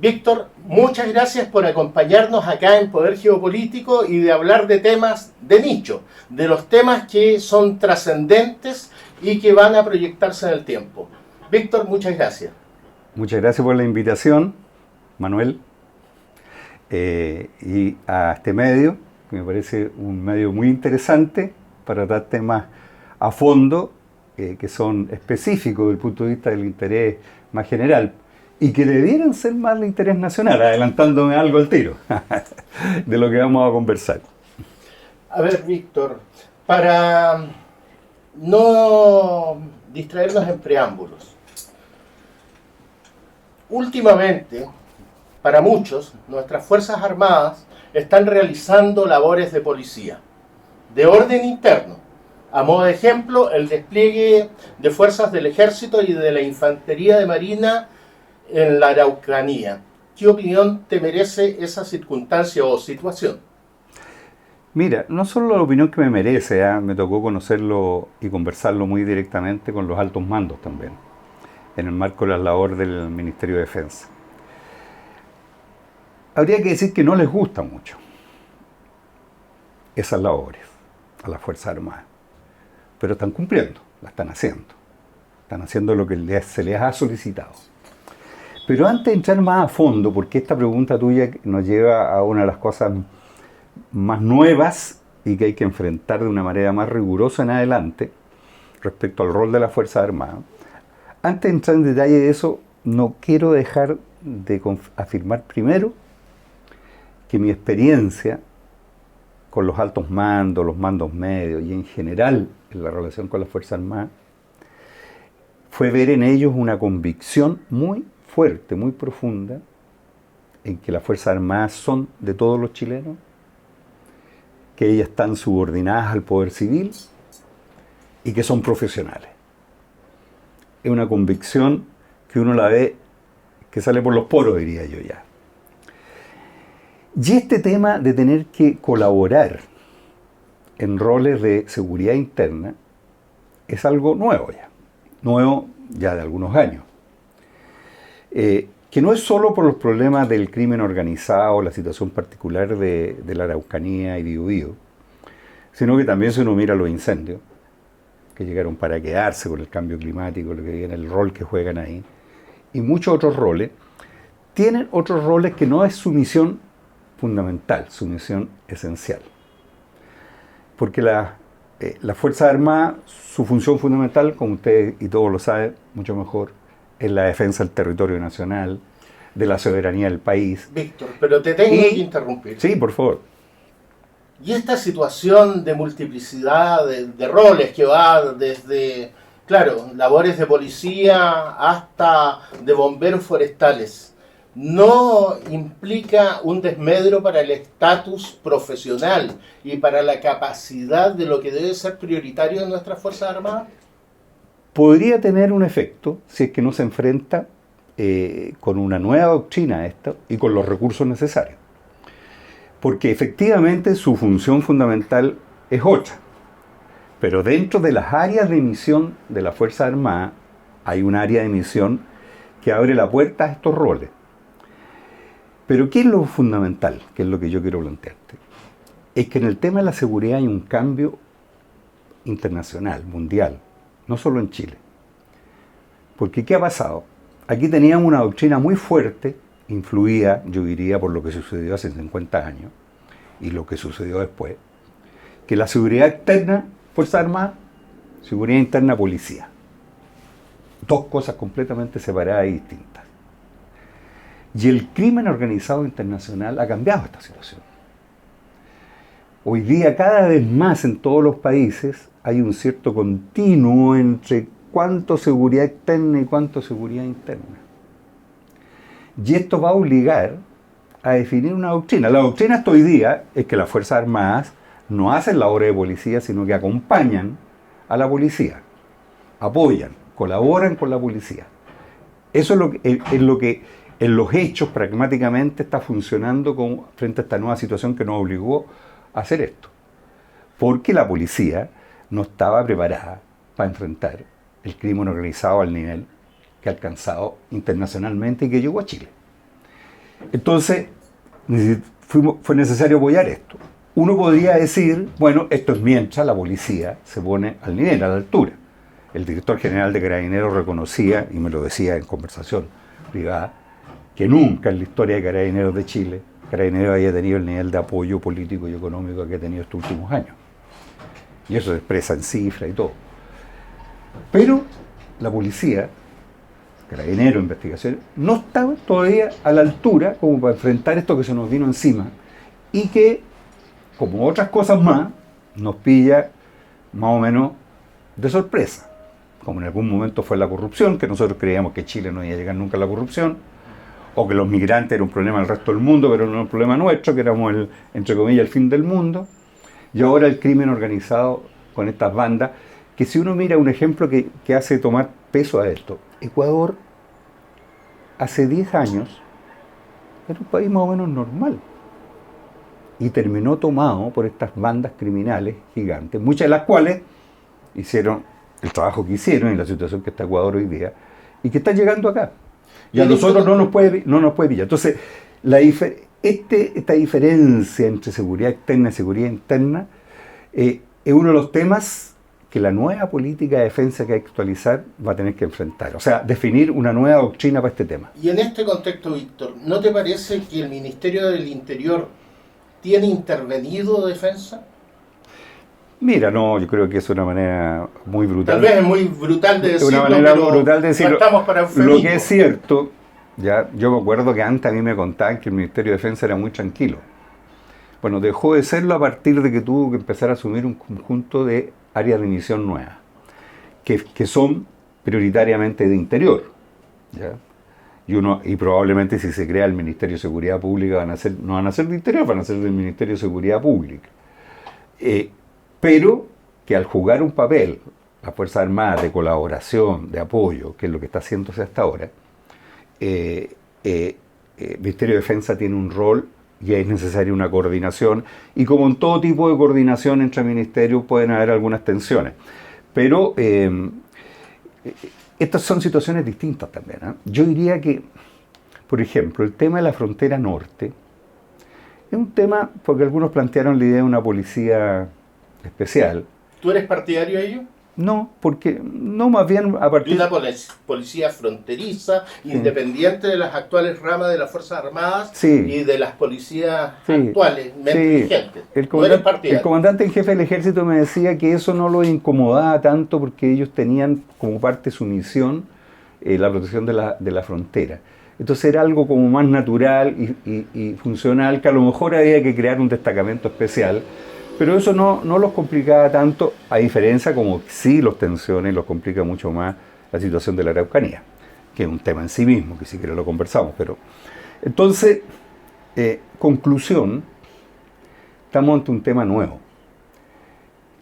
Víctor, muchas gracias por acompañarnos acá en Poder Geopolítico y de hablar de temas de nicho, de los temas que son trascendentes y que van a proyectarse en el tiempo. Víctor, muchas gracias. Muchas gracias por la invitación, Manuel, y a este medio, que me parece un medio muy interesante para tratar temas a fondo, que son específicos desde el punto de vista del interés más general, y que debieran ser más de interés nacional, adelantándome algo al tiro de lo que vamos a conversar. A ver, Víctor, para no distraernos en preámbulos, últimamente, para muchos, nuestras Fuerzas Armadas están realizando labores de policía, de orden interno. A modo de ejemplo, el despliegue de fuerzas del Ejército y de la Infantería de Marina en la Araucanía. ¿Qué opinión te merece esa circunstancia o situación? Mira, no solo la opinión que me merece, me tocó conocerlo y conversarlo muy directamente con los altos mandos también, en el marco de la labor del Ministerio de Defensa. Habría que decir que no les gusta mucho esas labores a las Fuerzas Armadas, pero están cumpliendo, la están haciendo lo que se les ha solicitado. Pero antes de entrar más a fondo, porque esta pregunta tuya nos lleva a una de las cosas más nuevas y que hay que enfrentar de una manera más rigurosa en adelante respecto al rol de las Fuerzas Armadas, antes de entrar en detalle de eso, no quiero dejar de afirmar primero que mi experiencia con los altos mandos, los mandos medios y en general en la relación con las Fuerzas Armadas fue ver en ellos una convicción muy fuerte, muy profunda, en que las Fuerzas Armadas son de todos los chilenos, que ellas están subordinadas al poder civil y que son profesionales. Es una convicción que uno la ve que sale por los poros, diría yo ya. Y este tema de tener que colaborar en roles de seguridad interna es algo nuevo ya de algunos años. Que no es solo por los problemas del crimen organizado, la situación particular de la Araucanía y Biobío, sino que también si uno mira los incendios, que llegaron para quedarse con el cambio climático, lo que viene, el rol que juegan ahí, y muchos otros roles, tienen otros roles que no es su misión fundamental, su misión esencial. Porque la Fuerza Armada, su función fundamental, como ustedes y todos lo saben mucho mejor, es la defensa del territorio nacional, de la soberanía del país. Víctor, pero te tengo que interrumpir. Sí, por favor. Y esta situación de multiplicidad de roles que va desde, claro, labores de policía hasta de bomberos forestales, ¿no implica un desmedro para el estatus profesional y para la capacidad de lo que debe ser prioritario en nuestras Fuerzas Armadas? Podría tener un efecto si es que no se enfrenta con una nueva doctrina a esto y con los recursos necesarios. Porque efectivamente su función fundamental es otra. Pero dentro de las áreas de misión de la Fuerza Armada hay un área de misión que abre la puerta a estos roles. Pero ¿qué es lo fundamental? ¿Qué es lo que yo quiero plantearte? Es que en el tema de la seguridad hay un cambio internacional, mundial, no solo en Chile. Porque ¿qué ha pasado? Aquí teníamos una doctrina muy fuerte, influida, yo diría, por lo que sucedió hace 50 años y lo que sucedió después, que la seguridad externa, Fuerza Armada, seguridad interna, policía. Dos cosas completamente separadas y distintas. Y el crimen organizado internacional ha cambiado esta situación. Hoy día, cada vez más en todos los países, hay un cierto continuo entre cuánto seguridad externa y cuánto seguridad interna. Y esto va a obligar a definir una doctrina. La doctrina hasta hoy día es que las Fuerzas Armadas no hacen labores de policía, sino que acompañan a la policía, apoyan, colaboran con la policía. Eso es lo que en los hechos pragmáticamente está funcionando frente a esta nueva situación que nos obligó a hacer esto. Porque la policía no estaba preparada para enfrentar el crimen organizado al nivel que ha alcanzado internacionalmente y que llegó a Chile. Entonces, fue necesario apoyar esto. Uno podría decir, bueno, esto es mientras la policía se pone al nivel, a la altura. El director general de Carabineros reconocía, y me lo decía en conversación privada, que nunca en la historia de Carabineros de Chile, Carabineros haya tenido el nivel de apoyo político y económico que ha tenido estos últimos años. Y eso se expresa en cifras y todo. Pero la policía, Carabineros, investigaciones, no estaba todavía a la altura como para enfrentar esto que se nos vino encima y que, como otras cosas más, nos pilla más o menos de sorpresa. Como en algún momento fue la corrupción, que nosotros creíamos que Chile no iba a llegar nunca a la corrupción, o que los migrantes eran un problema del resto del mundo, pero no era un problema nuestro, que éramos, entre comillas, el fin del mundo. Y ahora el crimen organizado con estas bandas, que si uno mira un ejemplo que hace tomar peso a esto, Ecuador hace 10 años era un país más o menos normal. Y terminó tomado por estas bandas criminales gigantes, muchas de las cuales hicieron el trabajo que hicieron en la situación que está Ecuador hoy día, y que están llegando acá. Y a nosotros no nos puede pillar. Entonces, esta diferencia entre seguridad externa y seguridad interna es uno de los temas que la nueva política de defensa que hay que actualizar va a tener que enfrentar. O sea, definir una nueva doctrina para este tema. Y en este contexto, Víctor, ¿no te parece que el Ministerio del Interior tiene intervenido defensa? Mira, no, yo creo que es una manera muy brutal. Tal vez es muy brutal de decirlo, una manera muy brutal de decirlo. Para lo que es cierto, ya, yo me acuerdo que antes a mí me contaban que el Ministerio de Defensa era muy tranquilo. Bueno, dejó de serlo a partir de que tuvo que empezar a asumir un conjunto de áreas de misión nuevas, que son prioritariamente de interior, ¿ya? Y probablemente si se crea el Ministerio de Seguridad Pública no van a ser de interior, van a ser del Ministerio de Seguridad Pública. Pero que al jugar un papel, las Fuerzas Armadas, de colaboración, de apoyo, que es lo que está haciéndose hasta ahora, el Ministerio de Defensa tiene un rol y es necesaria una coordinación, y como en todo tipo de coordinación entre ministerios pueden haber algunas tensiones. Pero estas son situaciones distintas también, ¿eh? Yo diría que, por ejemplo, el tema de la frontera norte es un tema porque algunos plantearon la idea de una policía especial. ¿Tú eres partidario de ello? No, porque no, más bien a partir de una policía fronteriza, sí, independiente de las actuales ramas de las Fuerzas Armadas, sí, y de las policías, sí, actuales, vigentes. El comandante en jefe del ejército me decía que eso no lo incomodaba tanto porque ellos tenían como parte de su misión la protección de la frontera. Entonces era algo como más natural y funcional, que a lo mejor había que crear un destacamento especial. Pero eso no los complicaba tanto, a diferencia como sí los tensiona y los complica mucho más la situación de la Araucanía, que es un tema en sí mismo, que si quiere lo conversamos. Pero entonces, conclusión, estamos ante un tema nuevo,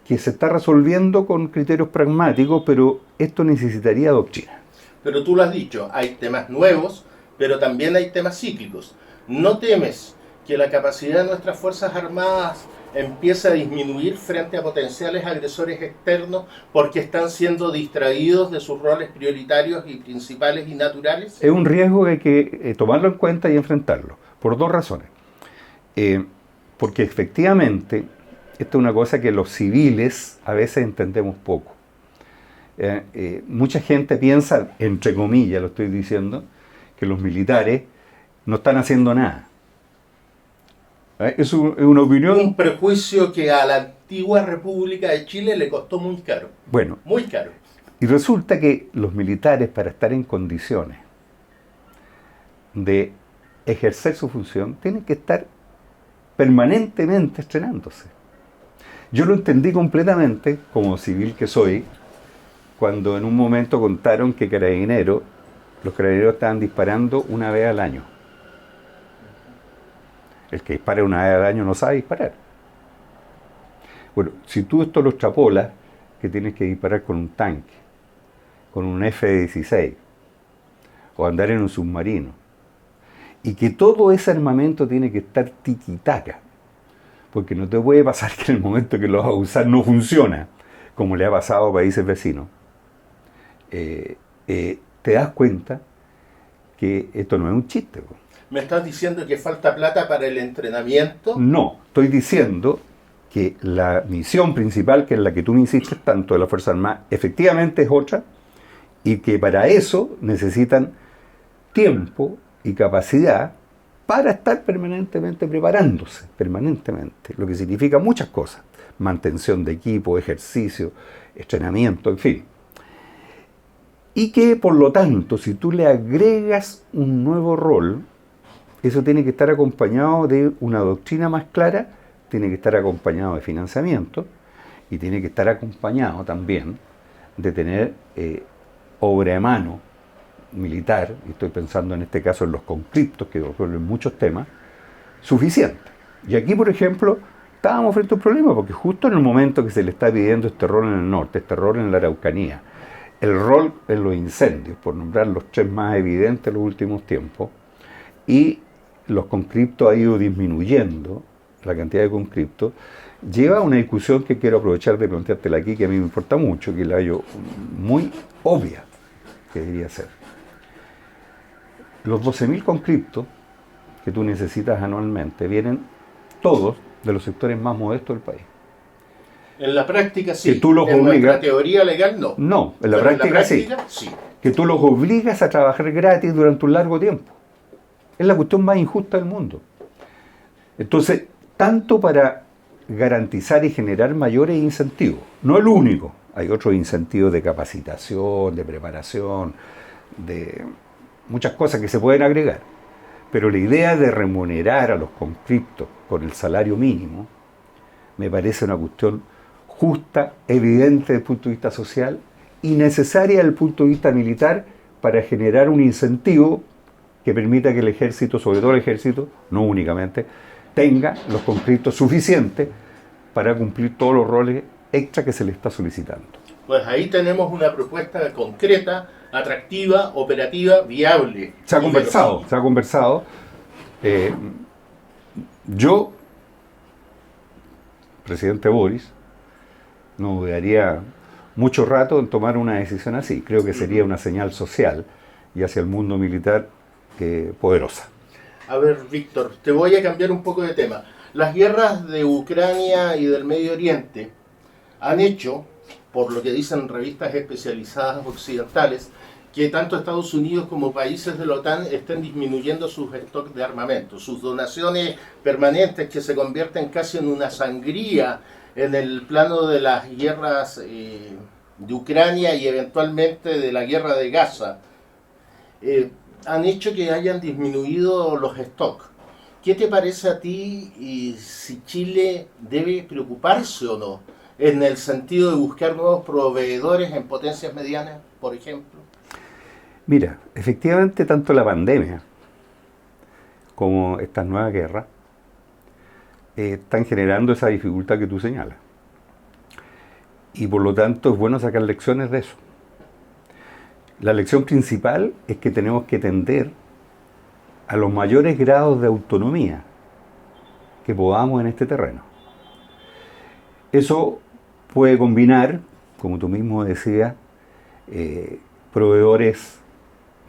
que se está resolviendo con criterios pragmáticos, pero esto necesitaría doctrina. Pero tú lo has dicho, hay temas nuevos, pero también hay temas cíclicos. ¿No temes que la capacidad de nuestras Fuerzas Armadas empieza a disminuir frente a potenciales agresores externos porque están siendo distraídos de sus roles prioritarios y principales y naturales? Es un riesgo que hay que tomarlo en cuenta y enfrentarlo, por dos razones. Porque efectivamente, esto es una cosa que los civiles a veces entendemos poco. Mucha gente piensa, entre comillas lo estoy diciendo, que los militares no están haciendo nada. Es una opinión. Un prejuicio que a la antigua República de Chile le costó muy caro. Bueno. Muy caro. Y resulta que los militares, para estar en condiciones de ejercer su función, tienen que estar permanentemente estrenándose. Yo lo entendí completamente, como civil que soy, cuando en un momento contaron que los carabineros estaban disparando una vez al año. El que dispara una vez al año no sabe disparar. Bueno, si tú esto lo extrapolas, que tienes que disparar con un tanque, con un F-16, o andar en un submarino, y que todo ese armamento tiene que estar tiquitaca, porque no te puede pasar que en el momento que lo vas a usar no funciona, como le ha pasado a países vecinos, te das cuenta que esto no es un chiste. ¿Me estás diciendo que falta plata para el entrenamiento? No, estoy diciendo que la misión principal, que es la que tú me insistes tanto de la Fuerza Armada, efectivamente es otra, y que para eso necesitan tiempo y capacidad para estar permanentemente preparándose, permanentemente, lo que significa muchas cosas, mantención de equipo, ejercicio, entrenamiento, en fin. Y que por lo tanto, si tú le agregas un nuevo rol, eso tiene que estar acompañado de una doctrina más clara, tiene que estar acompañado de financiamiento y tiene que estar acompañado también de tener obra de mano militar, y estoy pensando en este caso en los conscriptos que resuelven muchos temas, suficiente. Y aquí, por ejemplo, estábamos frente a un problema, porque justo en el momento que se le está pidiendo este rol en el norte, este rol en la Araucanía, el rol en los incendios, por nombrar los tres más evidentes en los últimos tiempos, y los conscriptos ha ido disminuyendo, la cantidad de conscriptos, lleva a una discusión que quiero aprovechar de planteártela aquí, que a mí me importa mucho, que la hallo muy obvia, que debería ser. Los 12.000 conscriptos que tú necesitas anualmente vienen todos de los sectores más modestos del país. En la práctica sí, que tú los en obligas, nuestra teoría legal no. No, en la práctica sí. Que tú los obligas a trabajar gratis durante un largo tiempo. Es la cuestión más injusta del mundo. Entonces, tanto para garantizar y generar mayores incentivos, no el único, hay otros incentivos de capacitación, de preparación, de muchas cosas que se pueden agregar, pero la idea de remunerar a los conscriptos con el salario mínimo me parece una cuestión justa, evidente desde el punto de vista social y necesaria desde el punto de vista militar para generar un incentivo que permita que el ejército, sobre todo el ejército, no únicamente, tenga los conscriptos suficientes para cumplir todos los roles extra que se le está solicitando. Pues ahí tenemos una propuesta concreta, atractiva, operativa, viable. Se ha conversado. Yo, presidente Boris, no dudaría mucho rato en tomar una decisión así. Creo que sería una señal social y hacia el mundo militar poderosa. A ver, Víctor, te voy a cambiar un poco de tema. Las guerras de Ucrania y del Medio Oriente han hecho, por lo que dicen revistas especializadas occidentales, que tanto Estados Unidos como países de la OTAN estén disminuyendo sus stocks de armamento, sus donaciones permanentes que se convierten casi en una sangría en el plano de las guerras de Ucrania y eventualmente de la guerra de Gaza. Han hecho que hayan disminuido los stocks. ¿Qué te parece a ti y si Chile debe preocuparse o no en el sentido de buscar nuevos proveedores en potencias medianas, por ejemplo? Mira, efectivamente tanto la pandemia como estas nuevas guerras están generando esa dificultad que tú señalas. Y por lo tanto es bueno sacar lecciones de eso. La lección principal es que tenemos que tender a los mayores grados de autonomía que podamos en este terreno. Eso puede combinar, como tú mismo decías, proveedores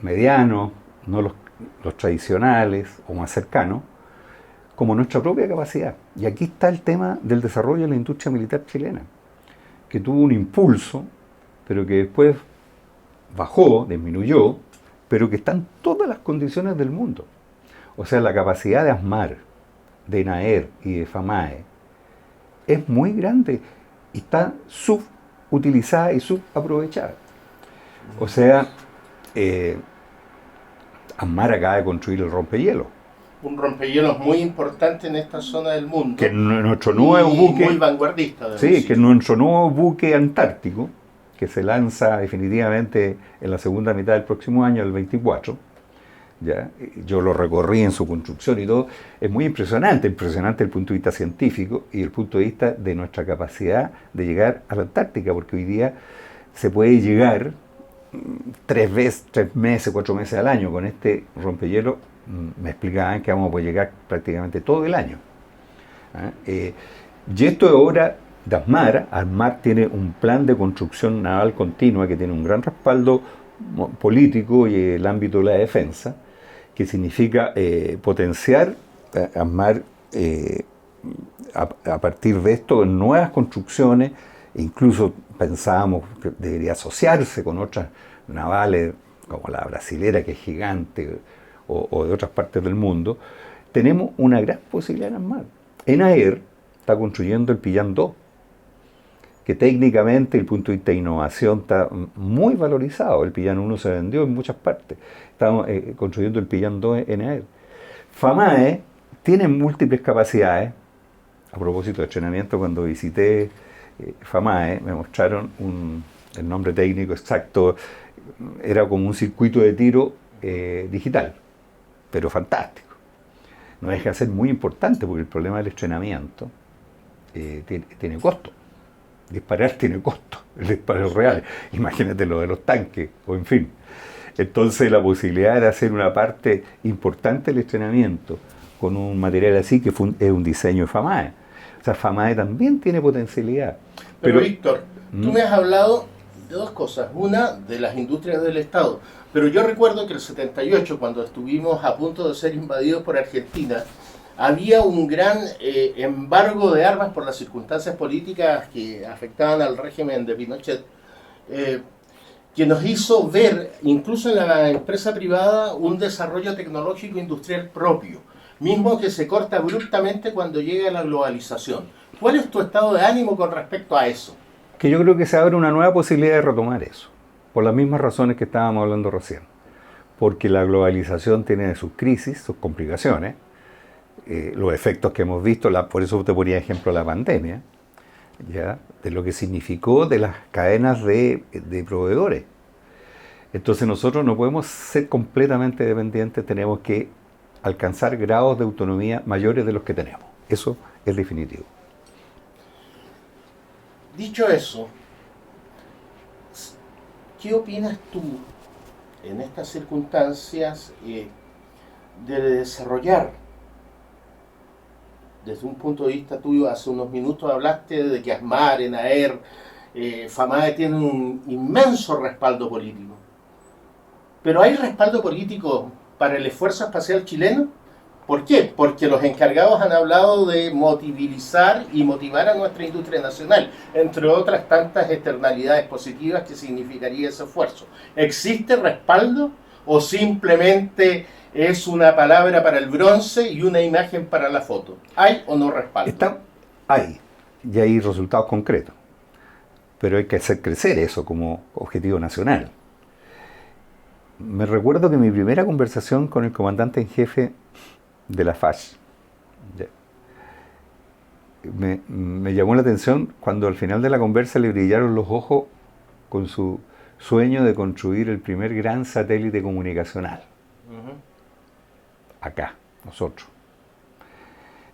medianos, no los tradicionales o más cercanos, como nuestra propia capacidad. Y aquí está el tema del desarrollo de la industria militar chilena, que tuvo un impulso, pero que después bajó, disminuyó, pero que están todas las condiciones del mundo. O sea, la capacidad de ASMAR, de ENAER y de FAMAE es muy grande y está subutilizada y subaprovechada. O sea, ASMAR acaba de construir el rompehielos. Un rompehielos muy importante en esta zona del mundo. Que nuestro nuevo buque, muy vanguardista. Sí, que nuestro nuevo buque antártico, que se lanza definitivamente en la segunda mitad del próximo año, el 24, ¿ya? Yo lo recorrí en su construcción y todo, es muy impresionante desde el punto de vista científico y desde el punto de vista de nuestra capacidad de llegar a la Antártica, porque hoy día se puede llegar 3 meses, 4 meses al año. Con este rompehielos me explicaban que vamos a poder llegar prácticamente todo el año. Y esto es obra de ASMAR. ASMAR tiene un plan de construcción naval continua que tiene un gran respaldo político y el ámbito de la defensa, que significa potenciar, armar a partir de esto nuevas construcciones. Incluso pensábamos que debería asociarse con otras navales, como la brasilera, que es gigante, o de otras partes del mundo. Tenemos una gran posibilidad en armar. ENAER está construyendo el Pillán 2, que técnicamente, desde el punto de vista de innovación, está muy valorizado. El Pillán 1 se vendió en muchas partes. Estamos construyendo el Pillán 2 en ENAER. FAMAE tiene múltiples capacidades. A propósito de entrenamiento, cuando visité FAMAE, me mostraron el nombre técnico exacto. Era como un circuito de tiro digital, pero fantástico. No deja de ser muy importante, porque el problema del entrenamiento tiene costo. Disparar tiene costo, el disparo real. Imagínate lo de los tanques, o en fin. Entonces la posibilidad de hacer una parte importante del entrenamiento con un material así, que es un diseño de FAMAE. O sea, FAMAE también tiene potencialidad. Pero Víctor, tú me has hablado de dos cosas. Una, de las industrias del Estado. Pero yo recuerdo que el 78, cuando estuvimos a punto de ser invadidos por Argentina, había un gran embargo de armas por las circunstancias políticas que afectaban al régimen de Pinochet, que nos hizo ver, incluso en la empresa privada, un desarrollo tecnológico industrial propio, mismo que se corta abruptamente cuando llega la globalización. ¿Cuál es tu estado de ánimo con respecto a eso? Que yo creo que se abre una nueva posibilidad de retomar eso, por las mismas razones que estábamos hablando recién. Porque la globalización tiene sus crisis, sus complicaciones, los efectos que hemos visto, por eso te ponía ejemplo la pandemia, ¿ya? De lo que significó de las cadenas de proveedores. Entonces nosotros no podemos ser completamente dependientes, tenemos que alcanzar grados de autonomía mayores de los que tenemos. Eso es definitivo. Dicho eso, ¿qué opinas tú en estas circunstancias de desarrollar, desde un punto de vista tuyo? Hace unos minutos hablaste de que ASMAR, ENAER, FAMAE tienen un inmenso respaldo político. ¿Pero hay respaldo político para el esfuerzo espacial chileno? ¿Por qué? Porque los encargados han hablado de movilizar y motivar a nuestra industria nacional, entre otras tantas externalidades positivas que significaría ese esfuerzo. ¿Existe respaldo o simplemente es una palabra para el bronce y una imagen para la foto? ¿Hay o no respaldo? Hay, y hay resultados concretos, pero hay que hacer crecer eso como objetivo nacional. Me recuerdo que mi primera conversación con el comandante en jefe de la FACH me llamó la atención cuando al final de la conversa le brillaron los ojos con su sueño de construir el primer gran satélite comunicacional. Acá, nosotros.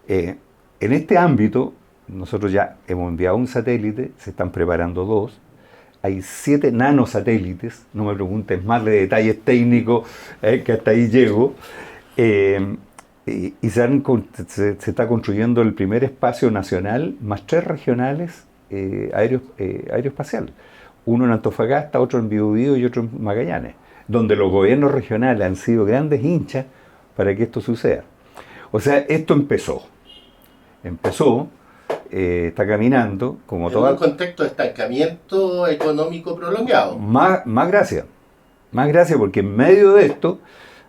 En este ámbito, nosotros ya hemos enviado un satélite, se están preparando 2, hay 7 nanosatélites, no me preguntes más de detalles técnicos, que hasta ahí llego, y se está construyendo el primer espacio nacional, más 3 regionales aeroespaciales. Uno en Antofagasta, otro en Biobío y otro en Magallanes, donde los gobiernos regionales han sido grandes hinchas para que esto suceda. O sea, esto empezó, está caminando como todo. En un contexto de estancamiento económico prolongado. Más gracias porque en medio de esto,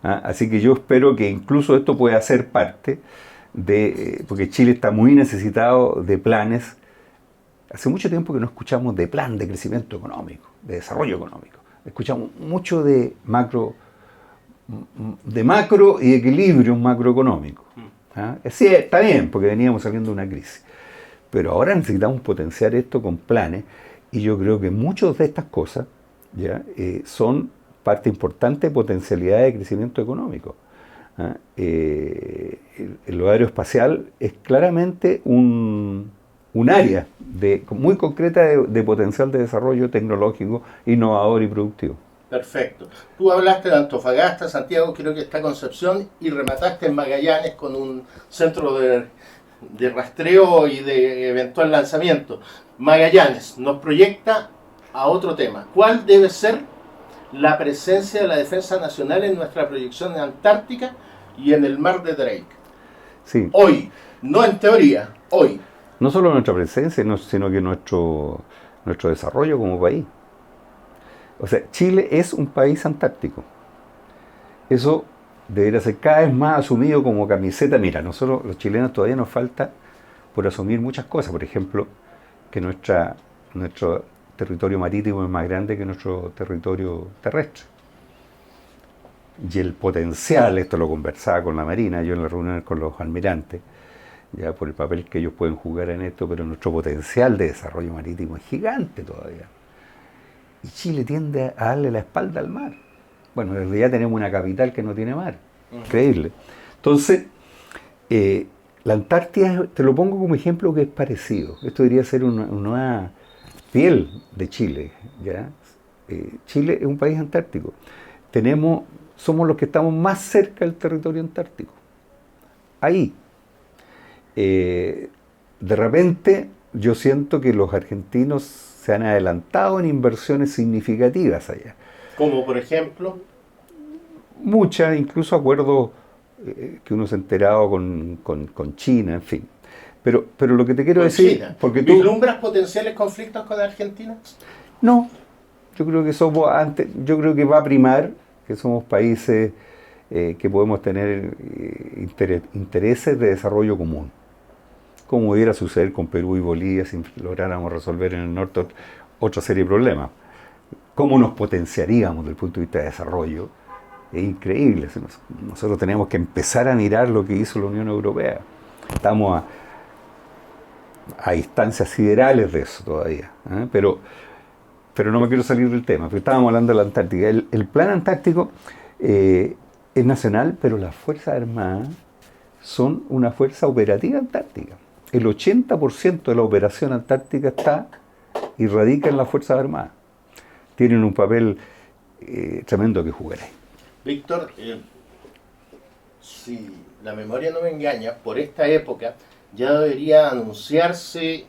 así que yo espero que incluso esto pueda ser parte de, porque Chile está muy necesitado de planes. Hace mucho tiempo que no escuchamos de plan de crecimiento económico, de desarrollo económico. Escuchamos mucho de macro y equilibrio macroeconómico. Sí, está bien, porque veníamos saliendo de una crisis. Pero ahora necesitamos potenciar esto con planes, y yo creo que muchas de estas cosas ya son parte importante de potencialidad de crecimiento económico. Lo aeroespacial es claramente un área muy concreta de potencial de desarrollo tecnológico, innovador y productivo. Perfecto. Tú hablaste de Antofagasta, Santiago, creo que está Concepción, y remataste en Magallanes con un centro de rastreo y de eventual lanzamiento. Magallanes nos proyecta a otro tema. ¿Cuál debe ser la presencia de la defensa nacional en nuestra proyección antártica y en el mar de Drake. Sí. Hoy, no en teoría, hoy. No solo nuestra presencia, sino que nuestro desarrollo como país. O sea, Chile es un país antártico. Eso debería ser cada vez más asumido como camiseta. Mira, nosotros los chilenos todavía nos falta por asumir muchas cosas. Por ejemplo, que nuestro territorio marítimo es más grande que nuestro territorio terrestre. Y el potencial, esto lo conversaba con la Marina, yo en las reuniones con los almirantes, ya por el papel que ellos pueden jugar en esto, pero nuestro potencial de desarrollo marítimo es gigante todavía. Y Chile tiende a darle la espalda al mar. Bueno, desde ya tenemos una capital que no tiene mar. Increíble. Entonces, la Antártida, te lo pongo como ejemplo que es parecido. Esto debería ser una nueva piel de Chile. ¿Ya? Chile es un país antártico. Somos los que estamos más cerca del territorio antártico. Ahí. De repente, yo siento que los argentinos se han adelantado en inversiones significativas allá. Como por ejemplo. Muchas, incluso acuerdos que uno se ha enterado con China, en fin. Pero lo que te quiero decir... China. Porque ¿Vislumbras potenciales conflictos con Argentina? No, yo creo que yo creo que va a primar que somos países que podemos tener intereses de desarrollo común. Como pudiera suceder con Perú y Bolivia si lográramos resolver en el norte otra serie de problemas. ¿Cómo nos potenciaríamos desde el punto de vista de desarrollo? Es increíble. Nosotros tenemos que empezar a mirar lo que hizo la Unión Europea. Estamos a distancias siderales de eso todavía. Pero no me quiero salir del tema, porque estábamos hablando de la Antártica. El plan antártico es nacional, pero las Fuerzas Armadas son una fuerza operativa antártica. El 80% de la operación antártica está y radica en las Fuerzas Armadas. Tienen un papel tremendo que jugar ahí. Víctor, si la memoria no me engaña, por esta época ya debería anunciarse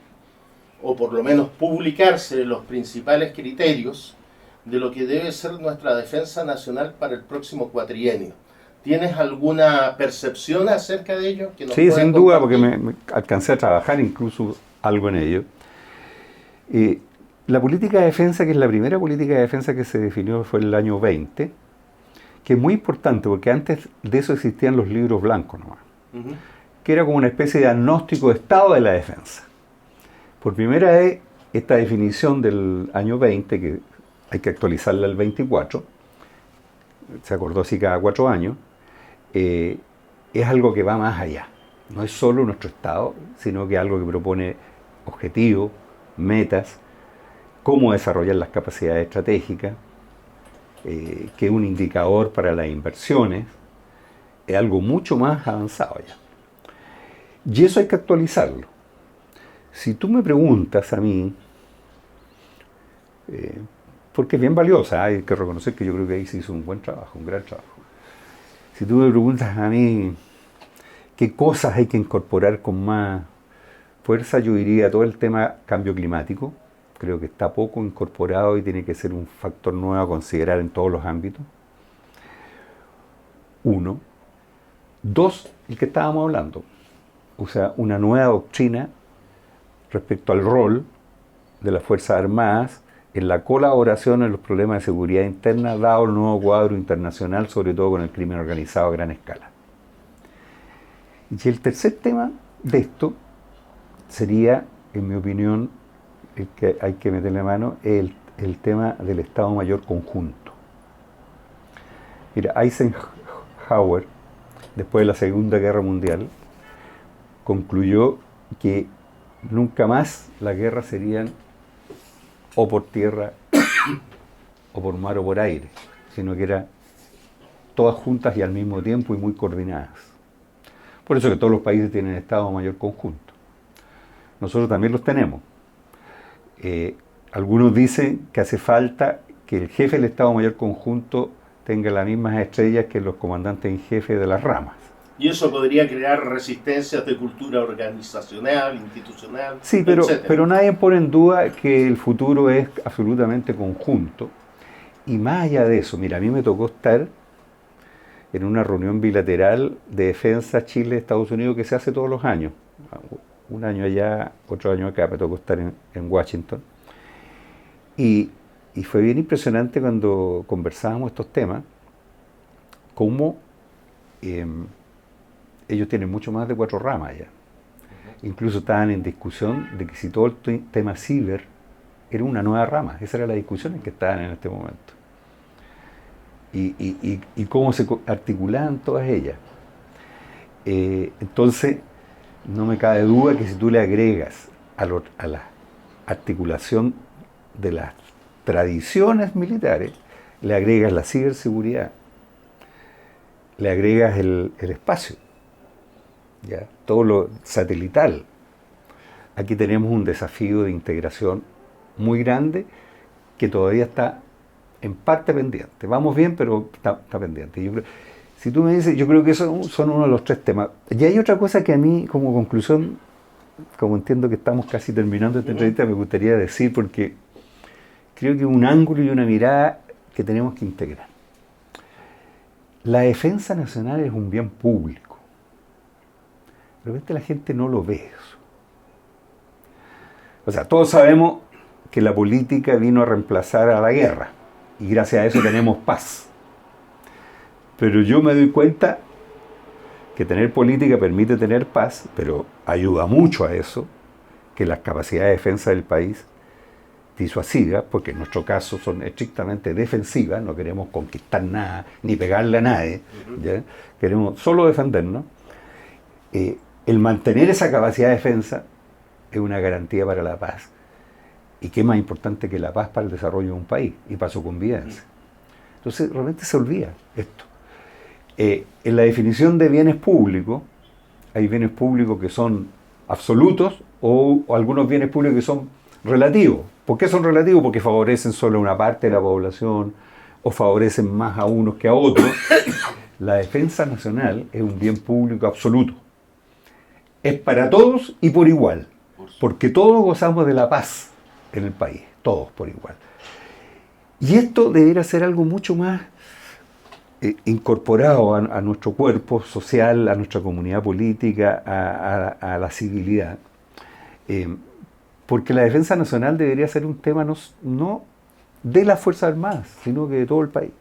o por lo menos publicarse los principales criterios de lo que debe ser nuestra defensa nacional para el próximo cuatrienio. ¿Tienes alguna percepción acerca de ello? Sí, sin duda, porque me alcancé a trabajar incluso algo en ello. La política de defensa, que es la primera política de defensa que se definió, fue el año 20, que es muy importante porque antes de eso existían los libros blancos nomás, que era como una especie de diagnóstico de estado de la defensa. Por primera vez, esta definición del año 20, que hay que actualizarla al 24, se acordó así cada 4 años, es algo que va más allá. No es solo nuestro estado, sino que es algo que propone objetivos, metas, cómo desarrollar las capacidades estratégicas, que es un indicador para las inversiones, es algo mucho más avanzado ya. Y eso hay que actualizarlo. Si tú me preguntas a mí, porque es bien valiosa, hay que reconocer que yo creo que ahí se hizo un buen trabajo, un gran trabajo. Si tú me preguntas a mí qué cosas hay que incorporar con más fuerza, yo diría todo el tema cambio climático. Creo que está poco incorporado y tiene que ser un factor nuevo a considerar en todos los ámbitos. 1. 2, el que estábamos hablando. O sea, una nueva doctrina respecto al rol de las Fuerzas Armadas en la colaboración en los problemas de seguridad interna, dado el nuevo cuadro internacional, sobre todo con el crimen organizado a gran escala. Y el tercer tema de esto sería, en mi opinión, el que hay que meterle mano, es el tema del Estado Mayor conjunto. Mira, Eisenhower, después de la Segunda Guerra Mundial, concluyó que nunca más las guerras serían o por tierra, o por mar o por aire, sino que eran todas juntas y al mismo tiempo y muy coordinadas. Por eso que todos los países tienen Estado Mayor conjunto. Nosotros también los tenemos. Algunos dicen que hace falta que el jefe del Estado Mayor conjunto tenga las mismas estrellas que los comandantes en jefe de las ramas. Y eso podría crear resistencias de cultura organizacional, institucional, sí, pero nadie pone en duda que el futuro es absolutamente conjunto Y más allá de eso, mira, a mí me tocó estar en una reunión bilateral de defensa Chile-Estados Unidos que se hace todos los años. Un año allá, otro año acá, me tocó estar en Washington. Y fue bien impresionante cuando conversábamos estos temas, cómo ellos tienen mucho más de 4 ramas ya. Incluso estaban en discusión de que si todo el tema ciber era una nueva rama. Esa era la discusión en que estaban en este momento. Y cómo se articulaban todas ellas. Entonces, no me cabe duda que si tú le agregas a la articulación de las tradiciones militares, le agregas la ciberseguridad, le agregas el espacio, ¿ya? Todo lo satelital. Aquí tenemos un desafío de integración muy grande que todavía está en parte pendiente. Vamos bien, pero está pendiente. Si tú me dices, yo creo que esos son uno de los 3 temas. Y hay otra cosa que a mí, como conclusión, como entiendo que estamos casi terminando esta entrevista, me gustaría decir, porque creo que un ángulo y una mirada que tenemos que integrar. La defensa nacional es un bien público. De repente la gente no lo ve eso. O sea, todos sabemos que la política vino a reemplazar a la guerra y gracias a eso tenemos paz. Pero yo me doy cuenta que tener política permite tener paz, pero ayuda mucho a eso, que las capacidades de defensa del país disuasivas, porque en nuestro caso son estrictamente defensivas, no queremos conquistar nada, ni pegarle a nadie, ¿ya? Queremos solo defendernos. El mantener esa capacidad de defensa es una garantía para la paz. ¿Y qué más importante que la paz para el desarrollo de un país y para su convivencia? Entonces, realmente se olvida esto. En la definición de bienes públicos, hay bienes públicos que son absolutos o algunos bienes públicos que son relativos. ¿Por qué son relativos? Porque favorecen solo a una parte de la población o favorecen más a unos que a otros. La defensa nacional es un bien público absoluto. Es para todos y por igual, porque todos gozamos de la paz en el país, todos por igual. Y esto debería ser algo mucho más incorporado a nuestro cuerpo social, a nuestra comunidad política, a la civilidad. Porque la defensa nacional debería ser un tema no de las Fuerzas Armadas, sino que de todo el país.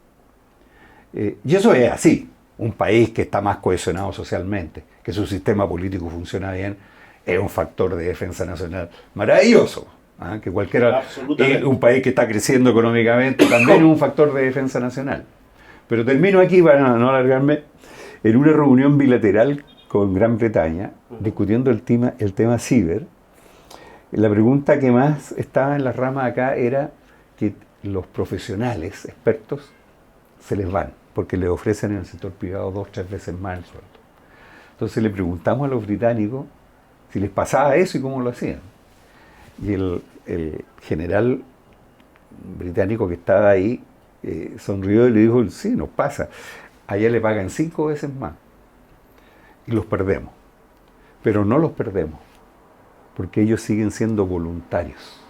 Y eso es así. Un país que está más cohesionado socialmente, que su sistema político funciona bien, es un factor de defensa nacional maravilloso. Que cualquiera, un país que está creciendo económicamente también es un factor de defensa nacional. Pero termino aquí para no alargarme, en una reunión bilateral con Gran Bretaña, discutiendo el tema ciber. La pregunta que más estaba en las ramas acá era que los profesionales, expertos, se les van, porque les ofrecen en el sector privado 2-3 veces más el sueldo. Entonces le preguntamos a los británicos si les pasaba eso y cómo lo hacían. Y el general británico que estaba ahí sonrió y le dijo, sí, nos pasa. Allá le pagan 5 veces más. Y los perdemos. Pero no los perdemos, porque ellos siguen siendo voluntarios.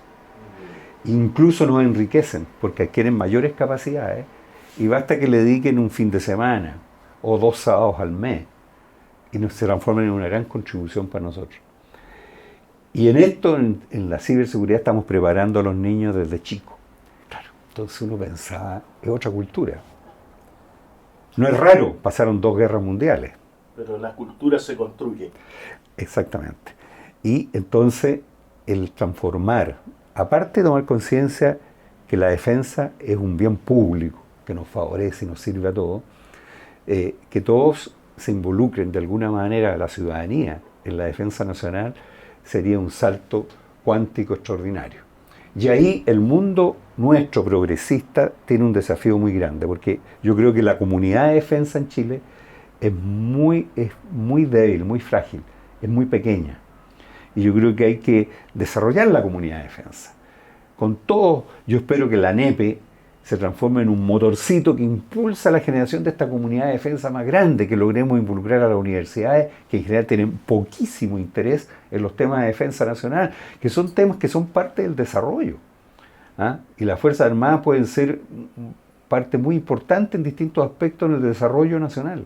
Incluso nos enriquecen, porque adquieren mayores capacidades, y basta que le dediquen un fin de semana o 2 sábados al mes, y se transforman en una gran contribución para nosotros. Y en esto, en la ciberseguridad, estamos preparando a los niños desde chicos. Claro, entonces uno pensaba, es otra cultura. No es raro, pasaron 2 guerras mundiales. Pero la cultura se construye. Exactamente. Y entonces, el transformar, aparte de tomar conciencia que la defensa es un bien público, que nos favorece y nos sirve a todos, que todos se involucren de alguna manera a la ciudadanía en la defensa nacional, sería un salto cuántico extraordinario. Y ahí el mundo nuestro progresista tiene un desafío muy grande, porque yo creo que la comunidad de defensa en Chile es muy débil, muy frágil, es muy pequeña. Y yo creo que hay que desarrollar la comunidad de defensa. Con todo, yo espero que la NEPE se transforme en un motorcito que impulsa la generación de esta comunidad de defensa más grande, que logremos involucrar a las universidades, que en general tienen poquísimo interés en los temas de defensa nacional, que son temas que son parte del desarrollo. Y las Fuerzas Armadas pueden ser parte muy importante en distintos aspectos en el desarrollo nacional.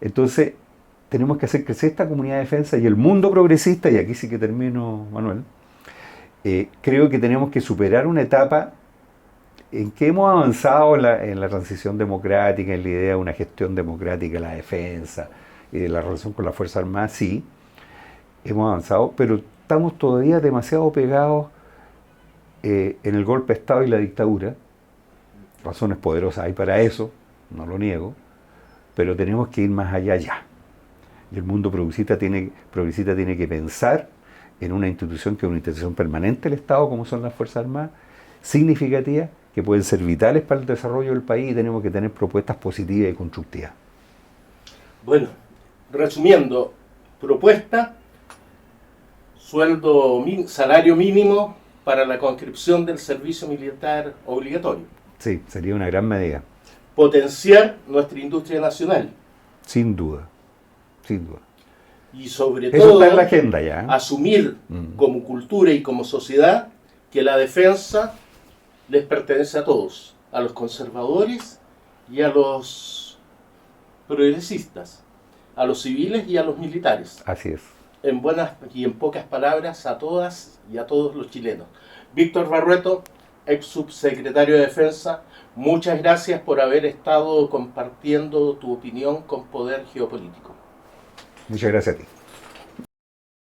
Entonces, tenemos que hacer crecer esta comunidad de defensa y el mundo progresista, y aquí sí que termino, Manuel, creo que tenemos que superar una etapa en que hemos avanzado en la transición democrática, en la idea de una gestión democrática de la defensa y de la relación con la Fuerza Armada, sí, hemos avanzado, pero estamos todavía demasiado pegados en el golpe de Estado y la dictadura. Razones poderosas hay para eso, no lo niego, pero tenemos que ir más allá ya. Y el mundo progresista tiene que pensar en una institución que es una institución permanente del Estado, como son las Fuerzas Armadas, significativas, que pueden ser vitales para el desarrollo del país, y tenemos que tener propuestas positivas y constructivas. Bueno, resumiendo, propuesta, salario mínimo para la conscripción del servicio militar obligatorio. Sí, sería una gran medida. Potenciar nuestra industria nacional. Sin duda, sin duda. Y sobre Eso todo, está en la agenda ya. asumir como cultura y como sociedad que la defensa les pertenece a todos, a los conservadores y a los progresistas, a los civiles y a los militares. Así es. En buenas y en pocas palabras, a todas y a todos los chilenos. Víctor Barrueto, ex subsecretario de Defensa, muchas gracias por haber estado compartiendo tu opinión con Poder Geopolítico. Muchas gracias a ti.